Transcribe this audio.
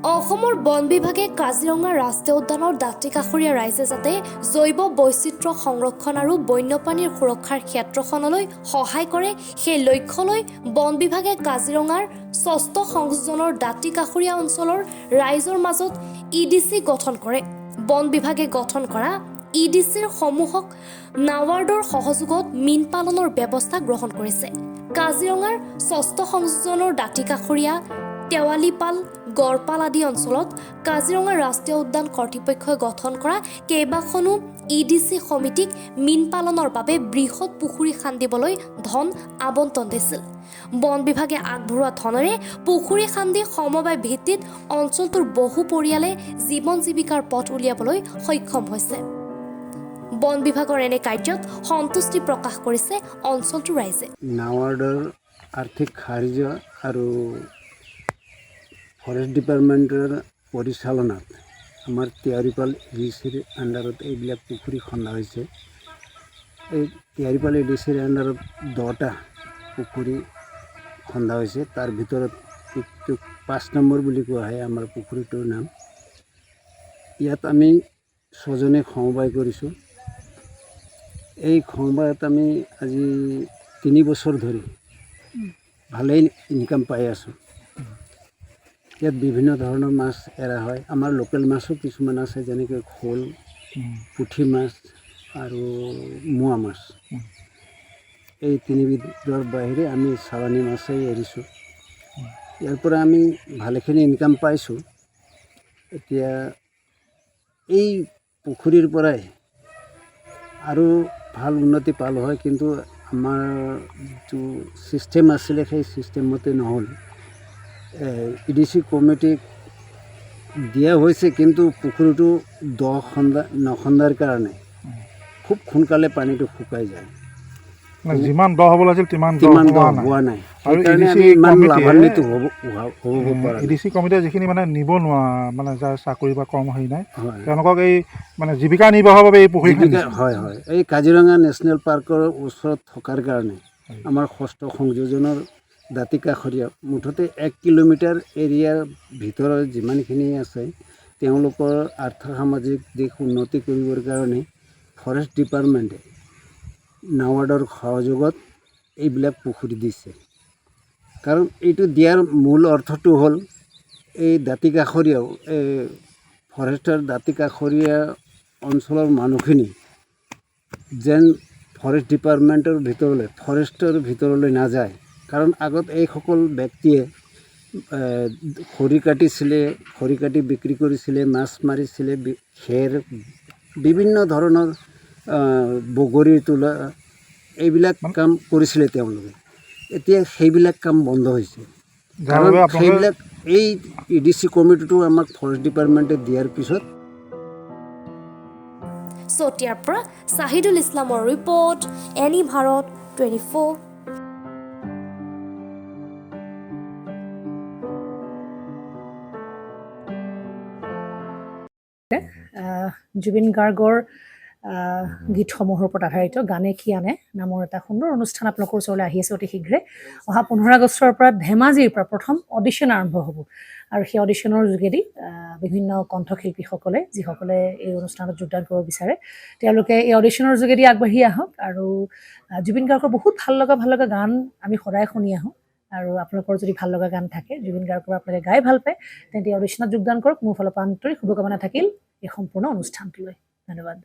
অসমৰ বন বিভাগে কাজিৰঙা ৰাষ্ট্ৰীয় উদ্যানৰ দাঁতি কাষৰীয়া ৰাইজে যাতে জৈৱ বৈচিত্ৰ্য সংৰক্ষণ আৰু বন্যপ্ৰাণীৰ সুৰক্ষাৰ ক্ষেত্ৰখনলৈ সহায় কৰে সেই লক্ষ্য লৈ বন বিভাগে কাজিৰঙাৰ ৬ষ্ঠ সংযোজনৰ দাঁতি কাষৰীয়া অঞ্চলৰ ৰাইজৰ মাজত EDC গঠন কৰে। বন বিভাগে গঠন কৰা EDCৰ সমূহক নাৱাৰ্ডৰ সহযোগত মীন পালনৰ ব্যৱস্থা গ্ৰহণ কৰিছে। কাজিৰঙাৰ ৬ষ্ঠ সংযোজনৰ দাঁতি কাষৰীয়া তেওৱালিপাল গড়পাল আদি অঞ্চলত কাজিৰঙা ৰাষ্ট্ৰীয় উদ্যান কৰ্তৃপক্ষই গঠন কৰা কেইবাখনো EDC সমিতিক মীন পালনৰ বাবে বৃহৎ পুখুৰী খান্দিবলৈ ধন আবণ্টন দিছিল। বন বিভাগে আগবঢ়োৱা ধনেৰে পুখুৰী খান্দি সমবায় ভিত্তিত অঞ্চলটোৰ বহু পৰিয়ালে জীৱন জীৱিকাৰ পথ উলিয়াবলৈ সক্ষম হৈছে। বন বিভাগৰ এনে কাৰ্যত সন্তুষ্টি প্ৰকাশ কৰিছে অঞ্চলটোৰ ৰাইজে। নাৱাৰ্ডৰ আৰ্থিক সাহায্য আৰু ফৰেষ্ট ডিপাৰ্টমেণ্টৰ পৰিচালনাত আমাৰ তেওৱালিপাল EDCৰ আণ্ডাৰত এইবিলাক পুখুৰী খন্দা হৈছে। এই তেওৱালিপাল EDCৰ আণ্ডাৰত 10টা পুখুৰী খন্দা হৈছে। তাৰ ভিতৰত 5 নম্বৰ বুলি কোৱা হয় আমাৰ পুখুৰীটোৰ নাম। ইয়াত আমি 6জনে সমবায় কৰিছোঁ। এই সমবায়ত আমি আজি 3 বছৰ ধৰি ভালেই ইনকাম পাই আছোঁ। ইয়াত বিভিন্ন ধৰণৰ মাছ এৰা হয়। আমাৰ লোকেল মাছো কিছুমান আছে, যেনেকৈ শ'ল, পুঠি মাছ আৰু মোৱা মাছ। এই 3বিধৰ বাহিৰে আমি চালানী মাছেই এৰিছোঁ। ইয়াৰ পৰা আমি ভালেখিনি ইনকাম পাইছোঁ। এতিয়া এই পুখুৰীৰ পৰাই আৰু ভাল উন্নতি পালোঁ হয়, কিন্তু আমাৰ যিটো ছিষ্টেম আছিলে সেই ছিষ্টেমমতে নহ'ল। EDC কমিটিক দিয়া হৈছে, কিন্তু পুখুৰীটো নখন্দাৰ কাৰণে খুব সোনকালে পানীটো শুকাই যায়। যিমান দ হ'ব লাগিছিল তিমান দ হোৱা নাই। আৰু সেইকাৰণে আমি ইমান লাভান্বিত হ'ব পৰা EDC কমিটিয়ে যিখিনি মানে নিব নোৱাৰা, মানে যাৰ চাকৰি বা কৰ্ম হেৰি নাই, হয়, তেওঁলোকক এই মানে জীৱিকা নিৰ্বাহৰ বাবে এই পুখুৰী হয়। এই কাজিৰঙা নেশ্যনেল পাৰ্কৰ ওচৰত থকাৰ কাৰণে আমাৰ 6ষ্ঠ সংযোজনৰ দাঁতি কাষৰীয়া মুঠতে 1 কিলোমিটাৰ এৰিয়াৰ ভিতৰত যিমানখিনি আছে, তেওঁলোকৰ আৰ্থ-সামাজিক দিশ উন্নতি কৰিবৰ কাৰণে ফৰেষ্ট ডিপাৰ্টমেণ্টে নাৱাৰ্ডৰ সহযোগত এইবিলাক পুখুৰী দিছে। কাৰণ এইটো দিয়াৰ মূল অৰ্থটো হ'ল এই দাঁতি কাষৰীয়াও এই ফৰেষ্টৰ দাঁতি কাষৰীয়া অঞ্চলৰ মানুহখিনি যেন ফৰেষ্ট ডিপাৰ্টমেণ্টৰ ভিতৰলৈ, ফৰেষ্টৰ ভিতৰলৈ নাযায়। কাৰণ আগত এইসকল ব্যক্তিয়ে খৰি কাটিছিলে, খৰি কাটি বিক্ৰী কৰিছিলে, মাছ মাৰিছিলে, খেৰ, বিভিন্ন ধৰণৰ বগৰী তোলা, এইবিলাক কাম কৰিছিলে তেওঁলোকে। এতিয়া সেইবিলাক কাম বন্ধ হৈছে। কাৰণ সেইবিলাক এই EDC কমিটিটো আমাক ফৰেষ্ট ডিপাৰ্টমেণ্টে দিয়াৰ পিছত। চতিয়াৰ পৰা চাহিদুল ইছলামৰ ৰিপৰ্ট, এনি ভাৰত 24। জুবিন গাৰ্গৰ গীতসমূহৰ ওপৰত আধাৰিত গানে কি আনে নামৰ এটা সুন্দৰ অনুষ্ঠান আপোনালোকৰ ওচৰলৈ আহি আছে অতি শীঘ্ৰে। অহা 15 আগষ্টৰ পৰা ধেমাজিৰ পৰা প্ৰথম অডিশ্যন আৰম্ভ হ'ব, আৰু সেই অডিশ্যনৰ যোগেদি বিভিন্ন কণ্ঠশিল্পীসকলে যিসকলে এই অনুষ্ঠানত যোগদান কৰিব বিচাৰে, তেওঁলোকে এই অডিশ্যনৰ যোগেদি আগবাঢ়ি আহক। আৰু জুবিন গাৰ্গৰ বহুত ভাল লগা গান আমি সদায় শুনি আহোঁ। আৰু আপোনালোকৰ যদি ভাল লগা গান থাকে, জুবিন গাৰ্গৰ আপোনালোকে গাই ভাল পায়, তেন্তে অডিশ্যনত যোগদান কৰক। মোৰ ফালৰ পৰা আন্তৰিক শুভকামনা থাকিল এই সম্পূৰ্ণ অনুষ্ঠানটোলৈ। ধন্যবাদ।